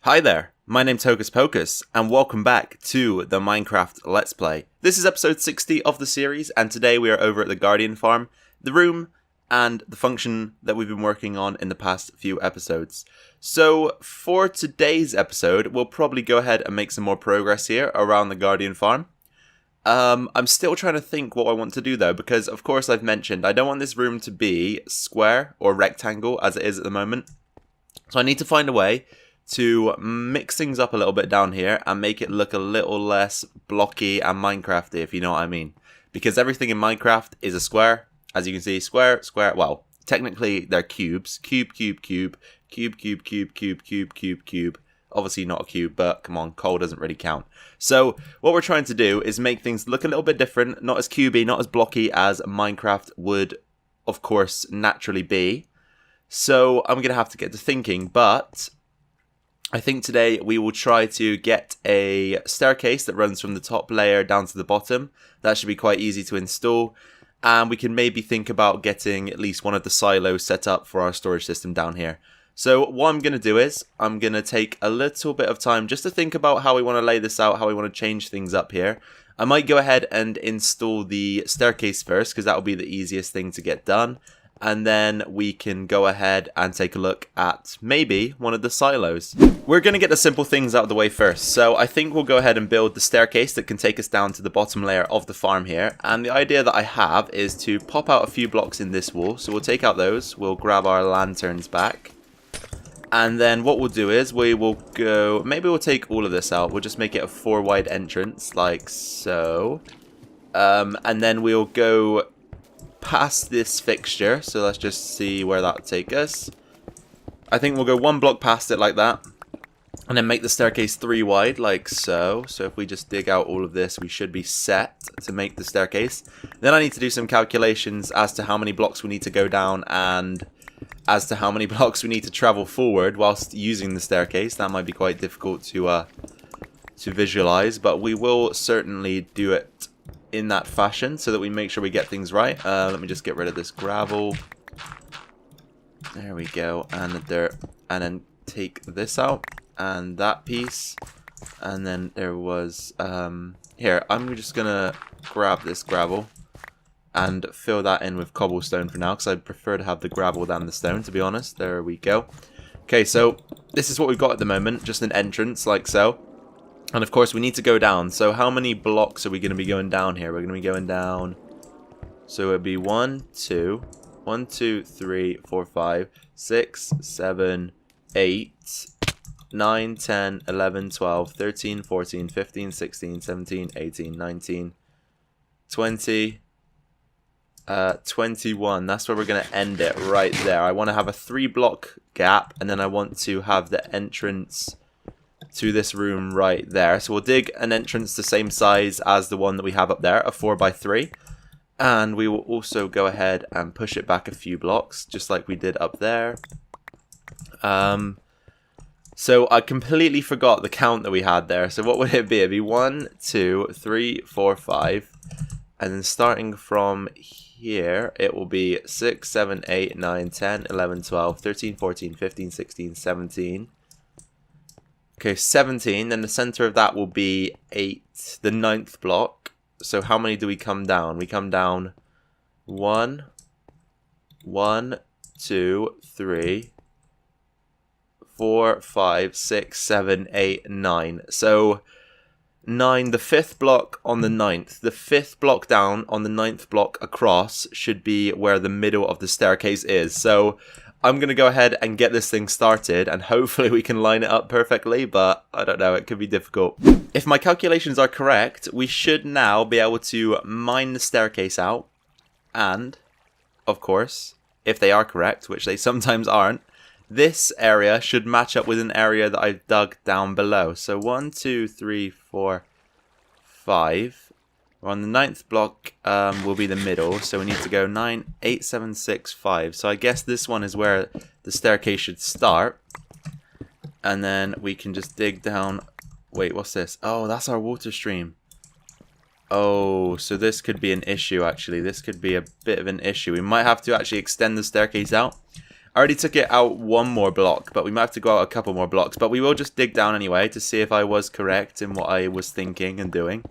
Hi there, my name's Hocus Pocus, and welcome back to the Minecraft Let's Play. This is episode 60 of the series, and today we are over at the Guardian Farm, the room, and the function that we've been working on in the past few episodes. So, for today's episode, we'll probably go ahead and make some more progress here around the Guardian Farm. I'm still trying to think what I want to do though, because of course I've mentioned I don't want this room to be square or rectangle as it is at the moment. So I need to find a way to mix things up a little bit down here and make it look a little less blocky and Minecrafty, if you know what I mean. Because everything in Minecraft is a square. As you can see, square, square, well, technically they're cubes. Cube, cube, cube, cube, cube, cube, cube, cube, cube, cube. Obviously not a cube, but come on, coal doesn't really count. So what we're trying to do is make things look a little bit different, not as cubey, not as blocky as Minecraft would, of course, naturally be. So I'm going to have to get to thinking, but I think today we will try to get a staircase that runs from the top layer down to the bottom. That should be quite easy to install. And we can maybe think about getting at least one of the silos set up for our storage system down here. So what I'm going to do is I'm going to take a little bit of time just to think about how we want to lay this out, how we want to change things up here. I might go ahead and install the staircase first because that will be the easiest thing to get done. And then we can go ahead and take a look at maybe one of the silos. We're going to get the simple things out of the way first. So I think we'll go ahead and build the staircase that can take us down to the bottom layer of the farm here. And the idea that I have is to pop out a few blocks in this wall. So we'll take out those. We'll grab our lanterns back. And then what we'll do is we will go, maybe we'll take all of this out. We'll just make it a 4 wide entrance like so. And then we'll go past this fixture, so let's just see where that will take us. I think we'll go 1 block past it like that, and then make the staircase 3 wide like so. So if we just dig out all of this, we should be set to make the staircase. Then I need to do some calculations as to how many blocks we need to go down and as to how many blocks we need to travel forward whilst using the staircase. That might be quite difficult to visualize, but we will certainly do it in that fashion so that we make sure we get things right. Let me just get rid of this gravel. There we go. And the dirt. And then take this out. And that piece. And then there was... here, I'm just going to grab this gravel. And fill that in with cobblestone for now. Because I prefer to have the gravel than the stone, to be honest. There we go. Okay, so this is what we've got at the moment. Just an entrance like so. And of course we need to go down. So how many blocks are we going to be going down here? We're going to be going down. So it would be 1, 2, 1, 2, 3, 4, 5, 6, 7, 8, 9, 10, 11, 12, 13, 14, 15, 16, 17, 18, 19, 20, 21. That's where we're going to end it right there. I want to have a 3 block gap, and then I want to have the entrance to this room right there. So we'll dig an entrance the same size as the one that we have up there, a 4x3. And we will also go ahead and push it back a few blocks, just like we did up there. So I completely forgot the count that we had there. So what would it be? It'd be 1, 2, 3, 4, 5. And then starting from here, it will be 6, 7, 8, 9, 10, 11, 12, 13, 14, 15, 16, 17. Okay, 17, then the center of that will be 8, the 9th block. So how many do we come down? We come down 1, 1, 2, 3, 4, 5, 6, 7, 8, 9. So 9, the 5th block on the 9th. The 5th block down on the 9th block across should be where the middle of the staircase is. So I'm going to go ahead and get this thing started, and hopefully we can line it up perfectly, but I don't know, it could be difficult. If my calculations are correct, we should now be able to mine the staircase out, and, of course, if they are correct, which they sometimes aren't, this area should match up with an area that I've dug down below. So 1, 2, 3, 4, 5. On the 9th block will be the middle, so we need to go 9, 8, 7, 6, 5. So I guess this one is where the staircase should start. And then we can just dig down. Wait, what's this? Oh, that's our water stream. Oh, so this could be an issue, actually. This could be a bit of an issue. We might have to actually extend the staircase out. I already took it out one more block, but we might have to go out a couple more blocks. But we will just dig down anyway to see if I was correct in what I was thinking and doing.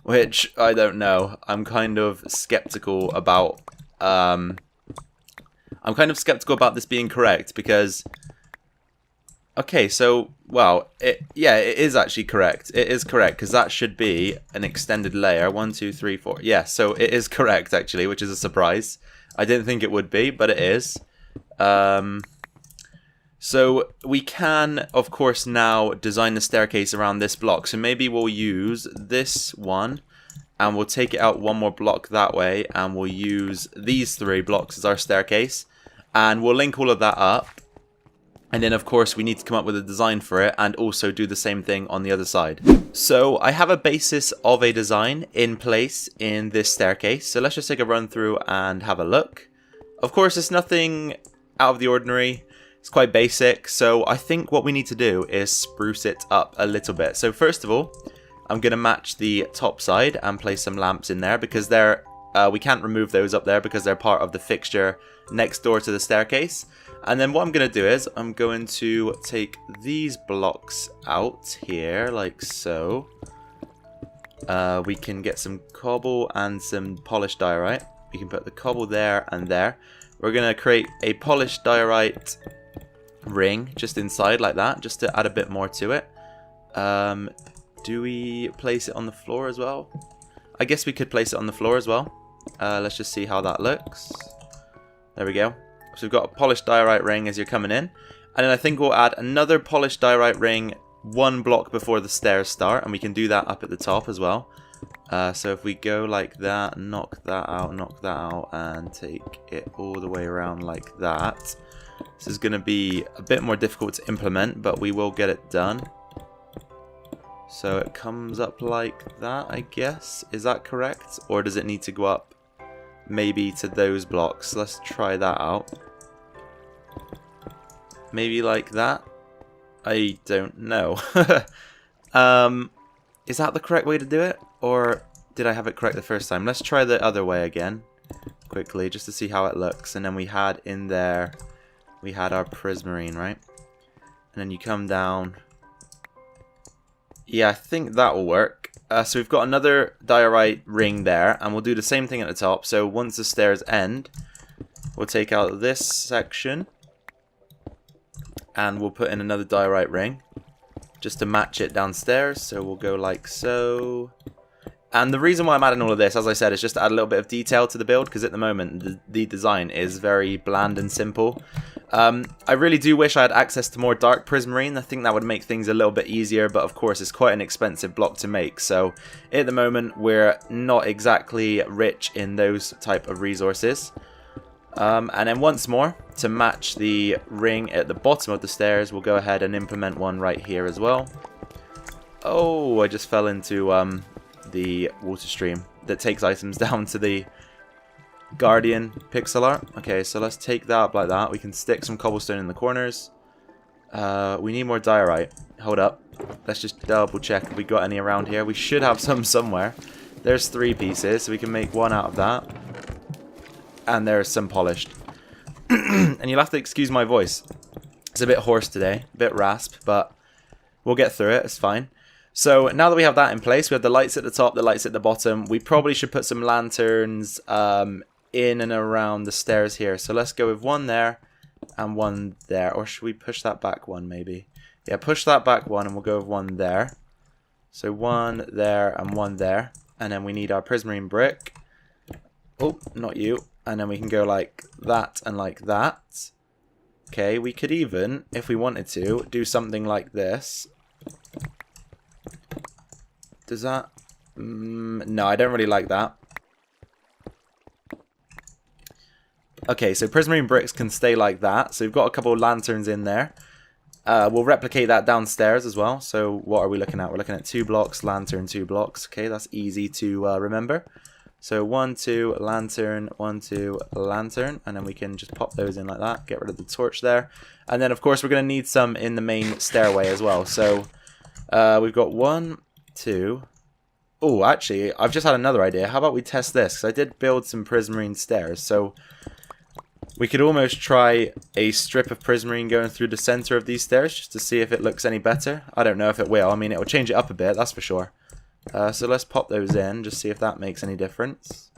Which, I don't know. I'm kind of skeptical about... I'm kind of skeptical about this being correct because... Okay, so, well, yeah, it is actually correct. It is correct, because that should be an extended layer. 1, 2, 3, 4. Yeah, so it is correct, actually, which is a surprise. I didn't think it would be, but it is. So we can, of course, now design the staircase around this block. So maybe we'll use this one, and we'll take it out one more block that way, and we'll use these 3 blocks as our staircase. And we'll link all of that up. And then, of course, we need to come up with a design for it and also do the same thing on the other side. So I have a basis of a design in place in this staircase. So let's just take a run through and have a look. Of course, it's nothing out of the ordinary. It's quite basic. So I think what we need to do is spruce it up a little bit. So first of all, I'm going to match the top side and place some lamps in there because they're we can't remove those up there because they're part of the fixture next door to the staircase. And then what I'm going to do is I'm going to take these blocks out here like so. We can get some cobble and some polished diorite. We can put the cobble there and there. We're going to create a polished diorite ring just inside like that, just to add a bit more to it. Do we place it on the floor as well? I guess we could place it on the floor as well. Let's just see how that looks. There we go. So we've got a polished diorite ring as you're coming in. And then I think we'll add another polished diorite ring 1 block before the stairs start. And we can do that up at the top as well. So if we go like that, knock that out, and take it all the way around like that. This is going to be a bit more difficult to implement, but we will get it done. So it comes up like that, I guess. Is that correct? Or does it need to go up maybe to those blocks? Let's try that out. Maybe like that? I don't know. Is that the correct way to do it? Or did I have it correct the first time? Let's try the other way again. Quickly, just to see how it looks. And then we had in there, we had our prismarine, right? And then you come down. Yeah, I think that will work. So we've got another diorite ring there. And we'll do the same thing at the top. So once the stairs end, we'll take out this section. And we'll put in another diorite ring. Just to match it downstairs. So we'll go like so. And the reason why I'm adding all of this, as I said, is just to add a little bit of detail to the build. Because at the moment, the design is very bland and simple. I really do wish I had access to more dark prismarine. I think that would make things a little bit easier. But of course, it's quite an expensive block to make. So at the moment, we're not exactly rich in those type of resources. And then once more, to match the ring at the bottom of the stairs, we'll go ahead and implement one right here as well. Oh, I just fell into the water stream that takes items down to the Guardian pixel art. Okay, so let's take that up like that. We can stick some cobblestone in the corners. We need more diorite. Hold up. Let's just double check if we got any around here. We should have some somewhere. There's 3 pieces, so we can make 1 out of that. And there's some polished. And you'll have to excuse my voice. It's a bit hoarse today, a bit rasp, but we'll get through it. It's fine. So now that we have that in place, we have the lights at the top, the lights at the bottom. We probably should put some lanterns in and around the stairs here. So let's go with 1 there and 1 there. Or should we push that back 1 maybe? Yeah, push that back 1 and we'll go with 1 there. So 1 there and 1 there. And then we need our prismarine brick. Oh, not you. And then we can go like that and like that. Okay, we could even, if we wanted to, do something like this. Does that... no, I don't really like that. Okay, so prismarine bricks can stay like that. So we've got a couple of lanterns in there. We'll replicate that downstairs as well. So what are we looking at? We're looking at 2 blocks, lantern, 2 blocks. Okay, that's easy to remember. So 1, 2, lantern, 1, 2, lantern. And then we can just pop those in like that. Get rid of the torch there. And then, of course, we're going to need some in the main stairway as well. So we've got 1, 2. Oh, actually, I've just had another idea. How about we test this? Because I did build some prismarine stairs. So We could almost try a strip of prismarine going through the center of these stairs just to see if it looks any better. I don't know if it will. I mean, it will change it up a bit, that's for sure. So let's pop those in, just see if that makes any difference.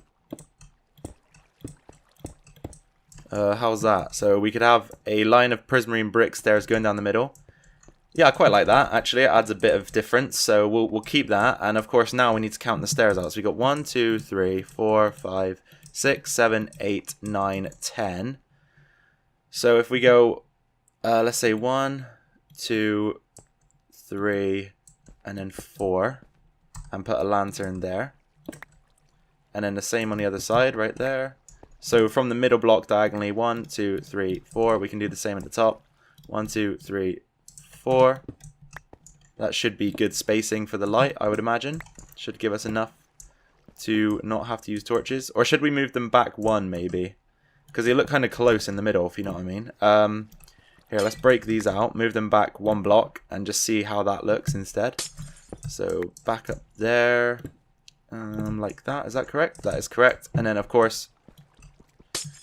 How's that? So we could have a line of prismarine brick stairs going down the middle. Yeah, I quite like that, actually. It adds a bit of difference, so we'll keep that. And of course, now we need to count the stairs out. So we got 1, 2, 3, 4, 5, 6, 7, 8, 9, 10. So if we go, let's say 1, 2, 3, and then 4, and put a lantern there. And then the same on the other side, right there. So from the middle block diagonally, 1, 2, 3, 4. We can do the same at the top. 1, 2, 3, 4. That should be good spacing for the light, I would imagine. Should give us enough to not have to use torches. Or should we move them back 1 maybe? Because they look kind of close in the middle, if you know what I mean. Here, let's break these out. Move them back 1 block and just see how that looks instead. So back up there. Like that. Is that correct? That is correct. And then, of course,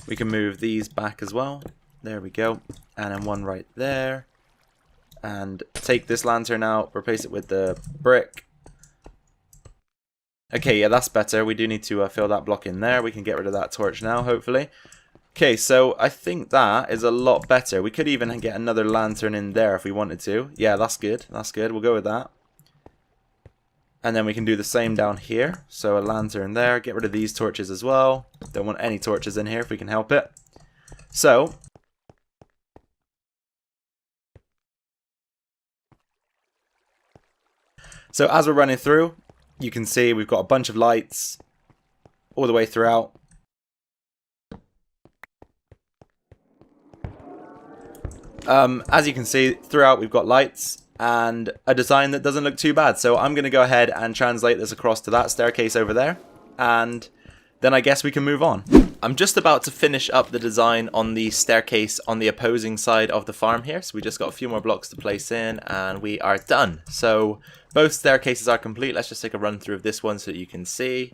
we can move these back as well. There we go. And then 1 right there. And take this lantern out. Replace it with the brick. Okay, yeah, that's better. We do need to fill that block in there. We can get rid of that torch now, hopefully. Okay, so I think that is a lot better. We could even get another lantern in there if we wanted to. Yeah, that's good. That's good. We'll go with that. And then we can do the same down here. So a lantern there. Get rid of these torches as well. Don't want any torches in here if we can help it. So as we're running through, you can see we've got a bunch of lights all the way throughout. As you can see, throughout we've got lights and a design that doesn't look too bad. So I'm going to go ahead and translate this across to that staircase over there. And then I guess we can move on. I'm just about to finish up the design on the staircase on the opposing side of the farm here. So we just got a few more blocks to place in and we are done. So both staircases are complete. Let's just take a run through of this one so that you can see.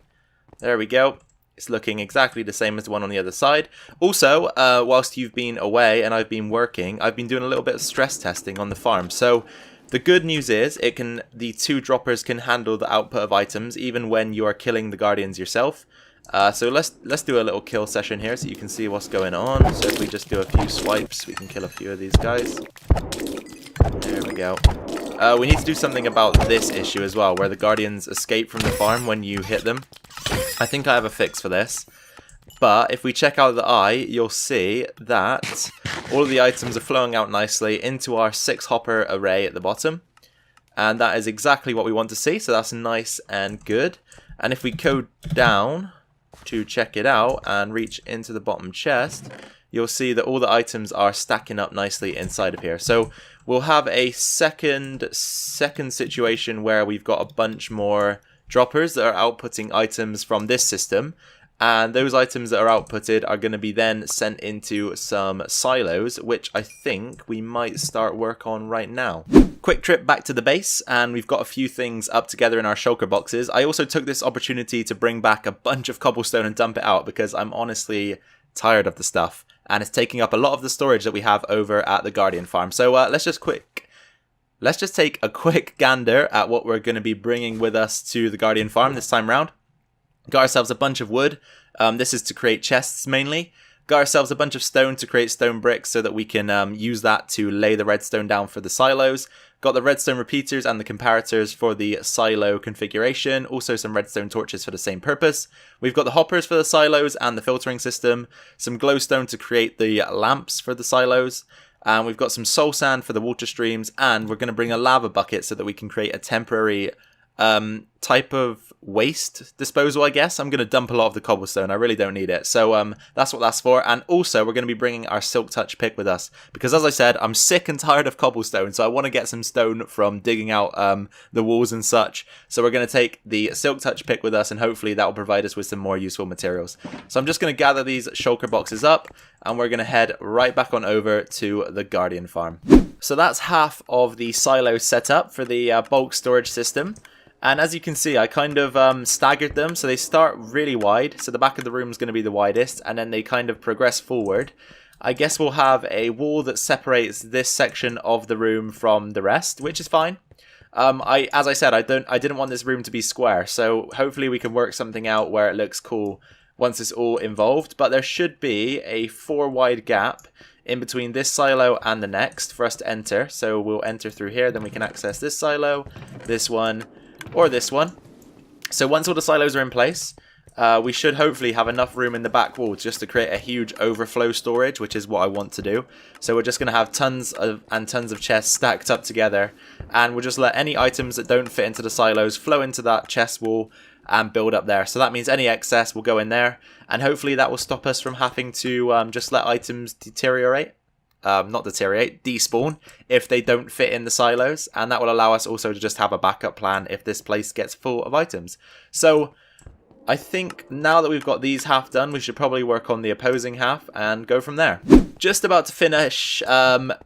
There we go. It's looking exactly the same as the one on the other side. Also, whilst you've been away and I've been working, I've been doing a little bit of stress testing on the farm. So the good news is the 2 droppers can handle the output of items even when you are killing the guardians yourself. So let's do a little kill session here so you can see what's going on. So if we just do a few swipes, we can kill a few of these guys. There we go. We need to do something about this issue as well, where the guardians escape from the farm when you hit them. I think I have a fix for this. But if we check out the eye, you'll see that all of the items are flowing out nicely into our 6 hopper array at the bottom. And that is exactly what we want to see, so that's nice and good. And if we go down to check it out and reach into the bottom chest, you'll see that all the items are stacking up nicely inside of here. So we'll have a second situation where we've got a bunch more droppers that are outputting items from this system. And those items that are outputted are going to be then sent into some silos, which I think we might start work on right now. Quick trip back to the base, and we've got a few things up together in our shulker boxes. I also took this opportunity to bring back a bunch of cobblestone and dump it out because I'm honestly tired of the stuff. And it's taking up a lot of the storage that we have over at the Guardian farm. So let's just take a quick gander at what we're going to be bringing with us to the Guardian farm this time round. Got ourselves a bunch of wood. This is to create chests mainly. Got ourselves a bunch of stone to create stone bricks so that we can use that to lay the redstone down for the silos. Got the redstone repeaters and the comparators for the silo configuration. Also some redstone torches for the same purpose. We've got the hoppers for the silos and the filtering system. Some glowstone to create the lamps for the silos. And we've got some soul sand for the water streams. And we're going to bring a lava bucket so that we can create a temporary type of waste disposal, I guess. I'm going to dump a lot of the cobblestone. I really don't need it. So that's what that's for. And also, we're going to be bringing our silk touch pick with us. Because as I said, I'm sick and tired of cobblestone. So I want to get some stone from digging out the walls and such. So we're going to take the silk touch pick with us. And hopefully that will provide us with some more useful materials. So I'm just going to gather these shulker boxes up. And we're going to head right back on over to the Guardian farm. So that's half of the silo setup for the bulk storage system. And as you can see, I kind of staggered them, so they start really wide. So the back of the room is going to be the widest, and then they kind of progress forward. I guess we'll have a wall that separates this section of the room from the rest, which is fine. As I said, I didn't want this room to be square, so hopefully we can work something out where it looks cool once it's all involved. But there should be a 4 wide gap in between this silo and the next for us to enter. So we'll enter through here, then we can access this silo, this one, or this one. So once all the silos are in place, we should hopefully have enough room in the back wall just to create a huge overflow storage, which is what I want to do. So we're just going to have tons of chests stacked up together, and we'll just let any items that don't fit into the silos flow into that chest wall and build up there. So that means any excess will go in there, and hopefully that will stop us from having to just let items deteriorate. Not deteriorate, despawn if they don't fit in the silos, and that will allow us also to just have a backup plan if this place gets full of items. So I think now that we've got these half done, we should probably work on the opposing half and go from there. Just about to finish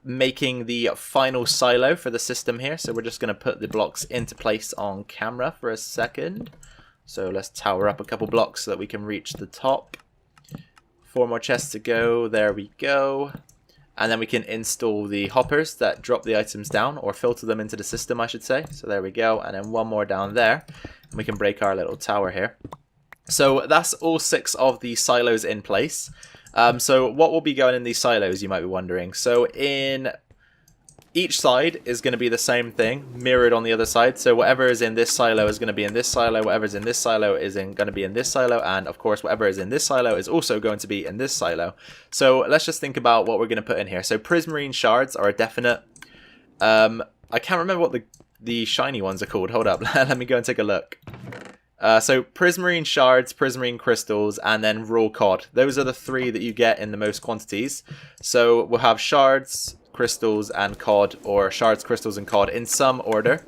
making the final silo for the system here, so we're just going to put the blocks into place on camera for a second. So let's tower up a couple blocks so that we can reach the top. 4 more chests to go, there we go. And then we can install the hoppers that drop the items down, or filter them into the system, I should say. So there we go, and then 1 more down there. And we can break our little tower here. So that's all 6 of the silos in place. So what will be going in these silos, you might be wondering. So in each side is going to be the same thing, mirrored on the other side. So whatever is in this silo is going to be in this silo, whatever's in this silo is going to be in this silo, and of course whatever is in this silo is also going to be in this silo. So let's just think about what we're going to put in here. So prismarine shards are a definite. I can't remember what the shiny ones are called. Hold up, let me go and take a look. So prismarine shards, prismarine crystals, and then raw cod. Those are the 3 that you get in the most quantities. So we'll have shards, crystals, and cod, or shards, crystals, and cod in some order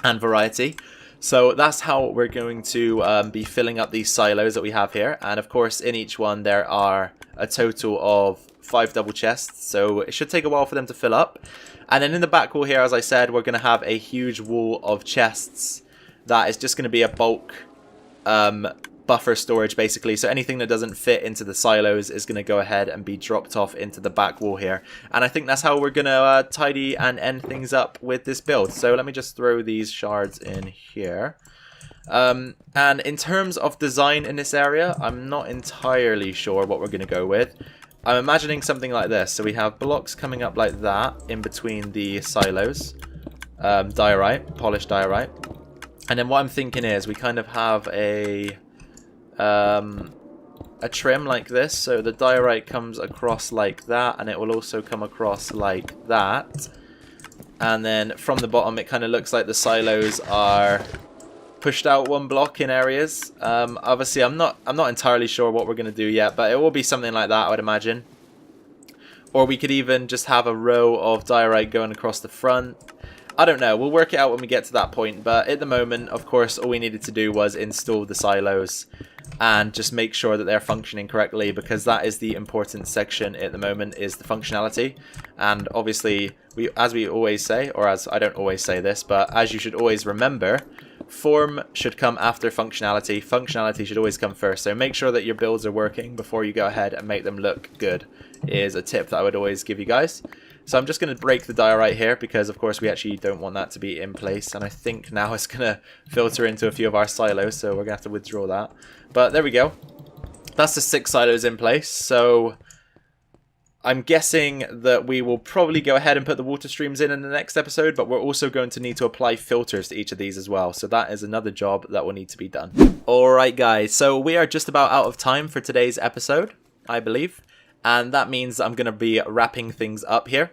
and variety. So that's how we're going to be filling up these silos that we have here. And of course, in each one there are a total of 5 double chests. So it should take a while for them to fill up. And then in the back wall here, as I said, we're going to have a huge wall of chests that is just going to be a bulk buffer storage, basically. So anything that doesn't fit into the silos is going to go ahead and be dropped off into the back wall here. And I think that's how we're going to tidy and end things up with this build. So let me just throw these shards in here. And in terms of design in this area, I'm not entirely sure what we're going to go with. I'm imagining something like this. So we have blocks coming up like that in between the silos. Diorite, polished diorite. And then what I'm thinking is we kind of have a trim like this. So the diorite comes across like that, and it will also come across like that. And then from the bottom, it kind of looks like the silos are pushed out 1 block in areas. Obviously, I'm not entirely sure what we're going to do yet, but it will be something like that, I would imagine. Or we could even just have a row of diorite going across the front. I don't know, we'll work it out when we get to that point, but at the moment, of course, all we needed to do was install the silos and just make sure that they're functioning correctly, because that is the important section at the moment, is the functionality. And obviously, as we always say, or as I don't always say this, but as you should always remember, form should come after functionality. Functionality should always come first. So make sure that your builds are working before you go ahead and make them look good, is a tip that I would always give you guys. So I'm just going to break the diorite here because, of course, we actually don't want that to be in place. And I think now it's going to filter into a few of our silos, so we're going to have to withdraw that. But there we go. That's the 6 silos in place. So I'm guessing that we will probably go ahead and put the water streams in the next episode, but we're also going to need to apply filters to each of these as well. So that is another job that will need to be done. Alright guys, so we are just about out of time for today's episode, I believe. And that means I'm going to be wrapping things up here.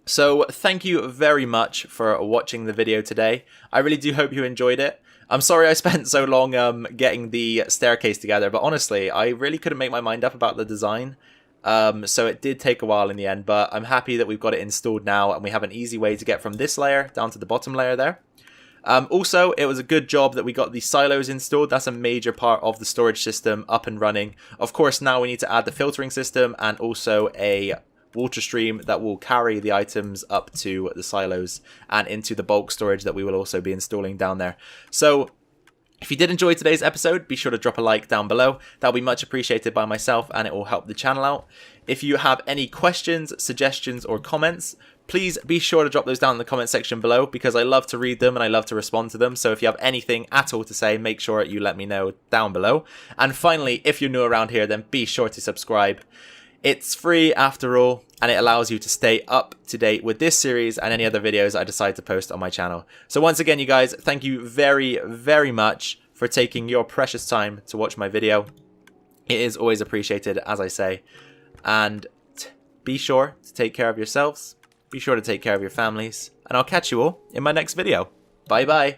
So thank you very much for watching the video today. I really do hope you enjoyed it. I'm sorry I spent so long getting the staircase together, but honestly, I really couldn't make my mind up about the design. So it did take a while in the end, but I'm happy that we've got it installed now and we have an easy way to get from this layer down to the bottom layer there. Also, it was a good job that we got the silos installed. That's a major part of the storage system up and running. Of course, now we need to add the filtering system and also a water stream that will carry the items up to the silos and into the bulk storage that we will also be installing down there. So if you did enjoy today's episode, be sure to drop a like down below. That'll be much appreciated by myself and it will help the channel out. If you have any questions, suggestions or comments, please be sure to drop those down in the comment section below, because I love to read them and I love to respond to them. So if you have anything at all to say, make sure you let me know down below. And finally, if you're new around here, then be sure to subscribe. It's free after all, and it allows you to stay up to date with this series and any other videos I decide to post on my channel. So once again, you guys, thank you very, very much for taking your precious time to watch my video. It is always appreciated, as I say. And be sure to take care of yourselves. Be sure to take care of your families. And I'll catch you all in my next video. Bye bye.